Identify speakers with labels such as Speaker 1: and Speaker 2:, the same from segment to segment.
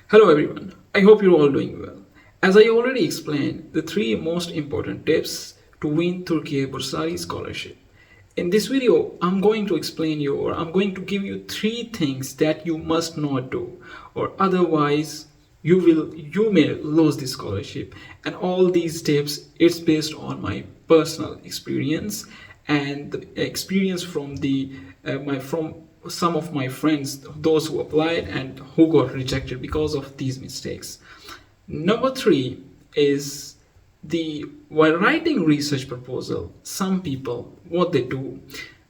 Speaker 1: Hello everyone, I hope you're all doing well. As I already explained, the three most important tips to win Türkiye Bursları scholarship. In this video, I'm going to explain you or I'm going to give you three things that you must not do or otherwise you may lose the scholarship. And all these tips, it's based on my personal experience and the experience from from some of my friends, those who applied and who got rejected because of these mistakes. Number three is while writing research proposal, some people, what they do,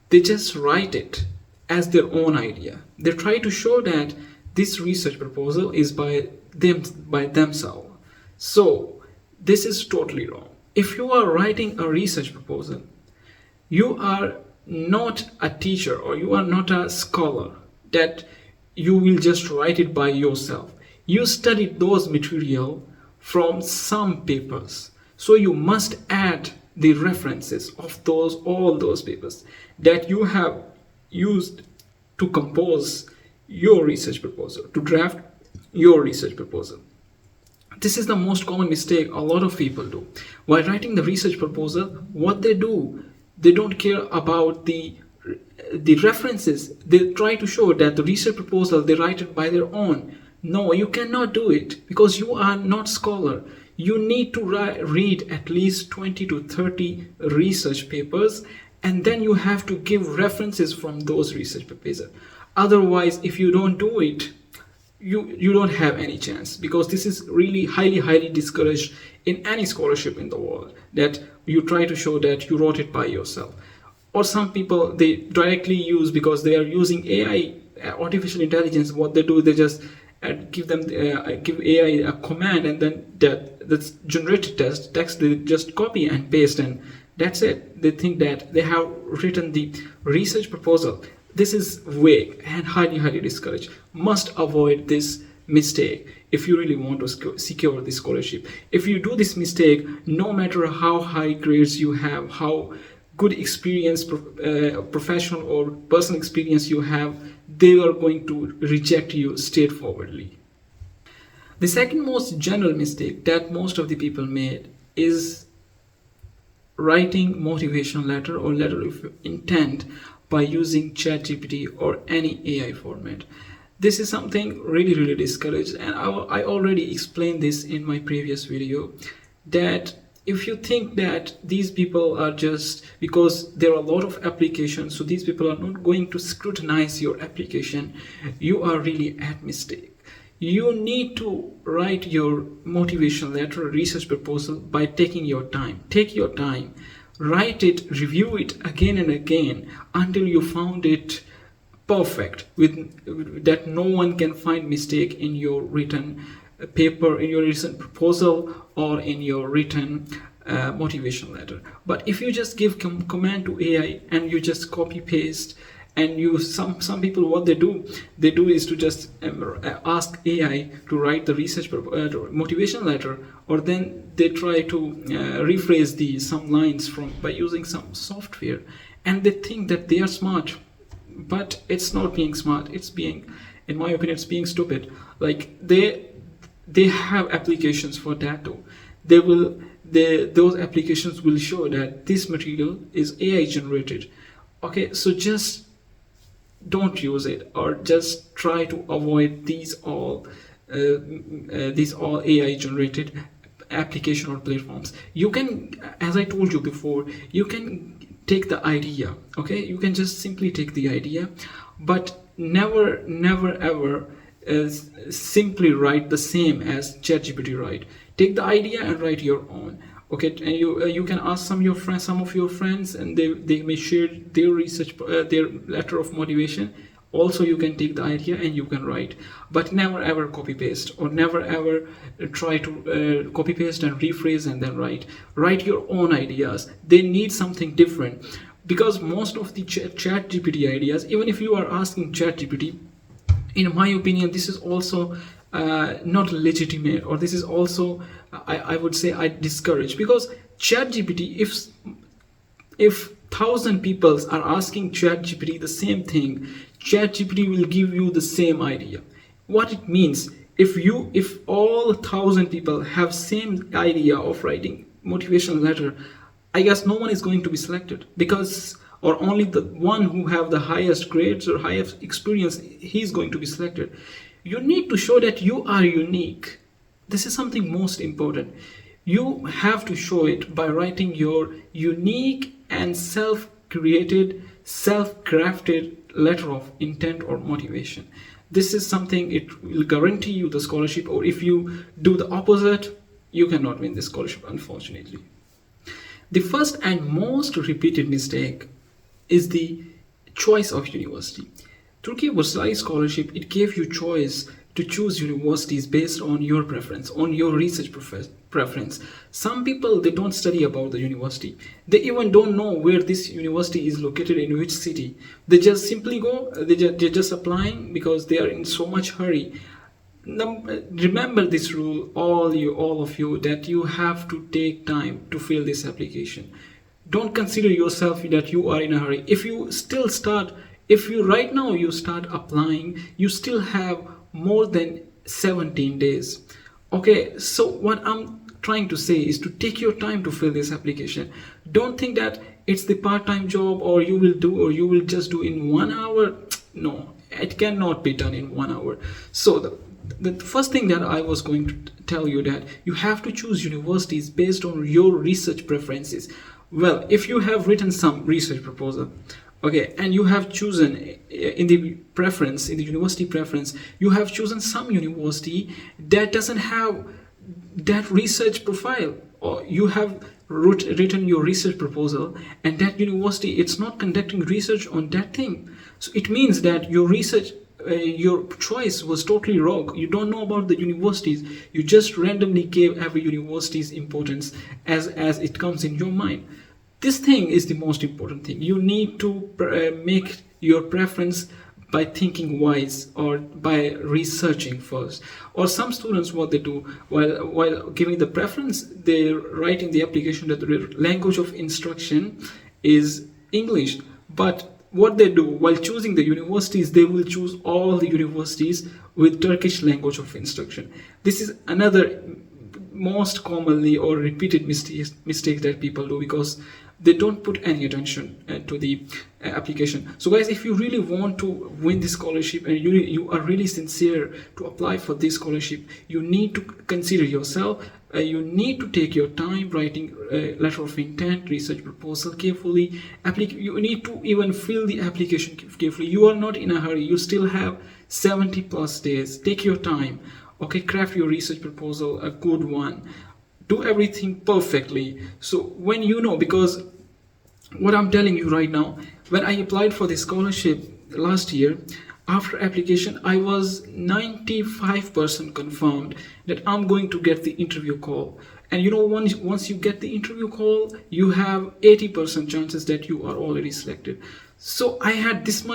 Speaker 1: they just write it as their own idea. They try to show that this research proposal is by themselves. So this is totally wrong. If you are writing a research proposal, you are not a teacher or you are not a scholar that you will just write it by yourself. You studied those material from some papers, so you must add the references of all those papers that you have used to compose your research proposal, to draft your research proposal. This is the most common mistake a lot of people do. While writing the research proposal, what they do, they don't care about the references. They try to show that the research proposal they write it by their own. No, you cannot do it because you are not scholar. You need to read at least 20 to 30 research papers, and then you have to give references from those research papers. Otherwise, if you don't do it, you don't have any chance, because this is really highly discouraged in any scholarship in the world, that you try to show that you wrote it by yourself. Or some people, they directly use, because they are using AI, artificial intelligence, what they do, they just give AI a command, and then that's generated text they just copy and paste, and that's it. They think that they have written the research proposal. This is vague and highly discouraged. Must avoid this mistake if you really want to secure the scholarship. If you do this mistake, no matter how high grades you have, how good experience, professional or personal experience you have, they are going to reject you straightforwardly. The second most general mistake that most of the people made is writing motivational letter or letter of intent by using ChatGPT or any AI format. This is something really discouraged, and I already explained this in my previous video, that if you think that these people are just, because there are a lot of applications, so these people are not going to scrutinize your application, you are really at mistake. You need to write your motivational letter or research proposal by taking your time. Take your time. Write it, review it again and again until you found it perfect, with that no one can find mistake in your written paper, in your written proposal, or in your written motivation letter. But if you just give command to AI and you just copy paste, and some people, what they do is to just ask AI to write the research motivation letter, or then they try to rephrase some lines by using some software, and they think that they are smart, but it's not being smart. It's being, in my opinion, it's being stupid. Like they have applications for that too. Those applications will show that this material is AI generated. Okay, so just don't use it, or just try to avoid these all AI generated application or platforms. You can, as I told you before, you can take the idea. Okay, you can just simply take the idea, but never ever simply write the same as ChatGPT write. Take the idea and write your own. Okay, and you can ask some of your friends, and they may share their research, their letter of motivation. Also, you can take the idea and you can write, but never ever copy paste, or never ever try to copy paste and rephrase and then write. Write your own ideas. They need something different, because most of the ChatGPT ideas, even if you are asking ChatGPT, in my opinion, this is also not legitimate, or this is also, I would say, I discourage, because ChatGPT, if 1,000 people are asking ChatGPT the same thing, ChatGPT will give you the same idea. What it means, if all 1,000 people have same idea of writing motivational letter, I guess no one is going to be selected, because or only the one who have the highest grades or highest experience, he's going to be selected. You need to show that you are unique. This is something most important. You have to show it by writing your unique and self-created, self-crafted letter of intent or motivation. This is something, it will guarantee you the scholarship, or if you do the opposite, you cannot win this scholarship, unfortunately. The first and most repeated mistake is the choice of university. Türkiye Bursları scholarship, it gave you choice to choose universities based on your preference, on your research preference. Some people, they don't study about the university. They even don't know where this university is located, in which city. They just simply go, they're just applying because they are in so much hurry. Now, remember this rule, all of you, that you have to take time to fill this application. Don't consider yourself that you are in a hurry. If you right now you start applying, you still have more than 17 days. Okay, so what I'm trying to say is to take your time to fill this application. Don't think that it's the part-time job, or you will just do in 1 hour. No, it cannot be done in 1 hour. So the first thing that I was going to tell you, that you have to choose universities based on your research preferences. Well, if you have written some research proposal, okay, and you have chosen in the university preference, you have chosen some university that doesn't have that research profile, or you have written your research proposal and that university, it's not conducting research on that thing. So it means that your research, your choice was totally wrong. You don't know about the universities. You just randomly gave every university's importance as it comes in your mind. This thing is the most important thing. You need to make your preference by thinking wise, or by researching first. Or some students, what they do while giving the preference, they write in the application that the language of instruction is English. But what they do while choosing the universities, they will choose all the universities with Turkish language of instruction. This is another most commonly or repeated mistake that people do, because they don't put any attention to the application. So guys, if you really want to win this scholarship and you are really sincere to apply for this scholarship, you need to consider yourself. You need to take your time writing letter of intent, research proposal carefully. You need to even fill the application carefully. You are not in a hurry. You still have 70 plus days. Take your time. Okay, craft your research proposal, a good one. Do everything perfectly. So when you know, because what I'm telling you right now, when I applied for the scholarship last year, after application, I was 95% confirmed that I'm going to get the interview call. And you know, once you get the interview call, you have 80% chances that you are already selected. So I had this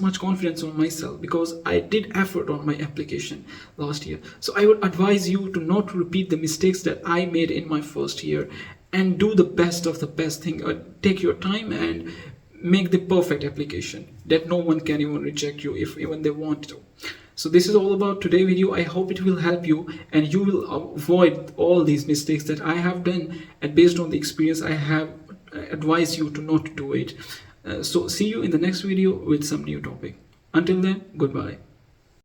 Speaker 1: much confidence on myself, because I did effort on my application last year. So I would advise you to not repeat the mistakes that I made in my first year, and do the best of the best thing. Take your time and make the perfect application that no one can even reject you if even they want to. So this is all about today's video. I hope it will help you and you will avoid all these mistakes that I have done, and based on the experience I have advised you to not do it. So see you in the next video with some new topic. Until then, goodbye.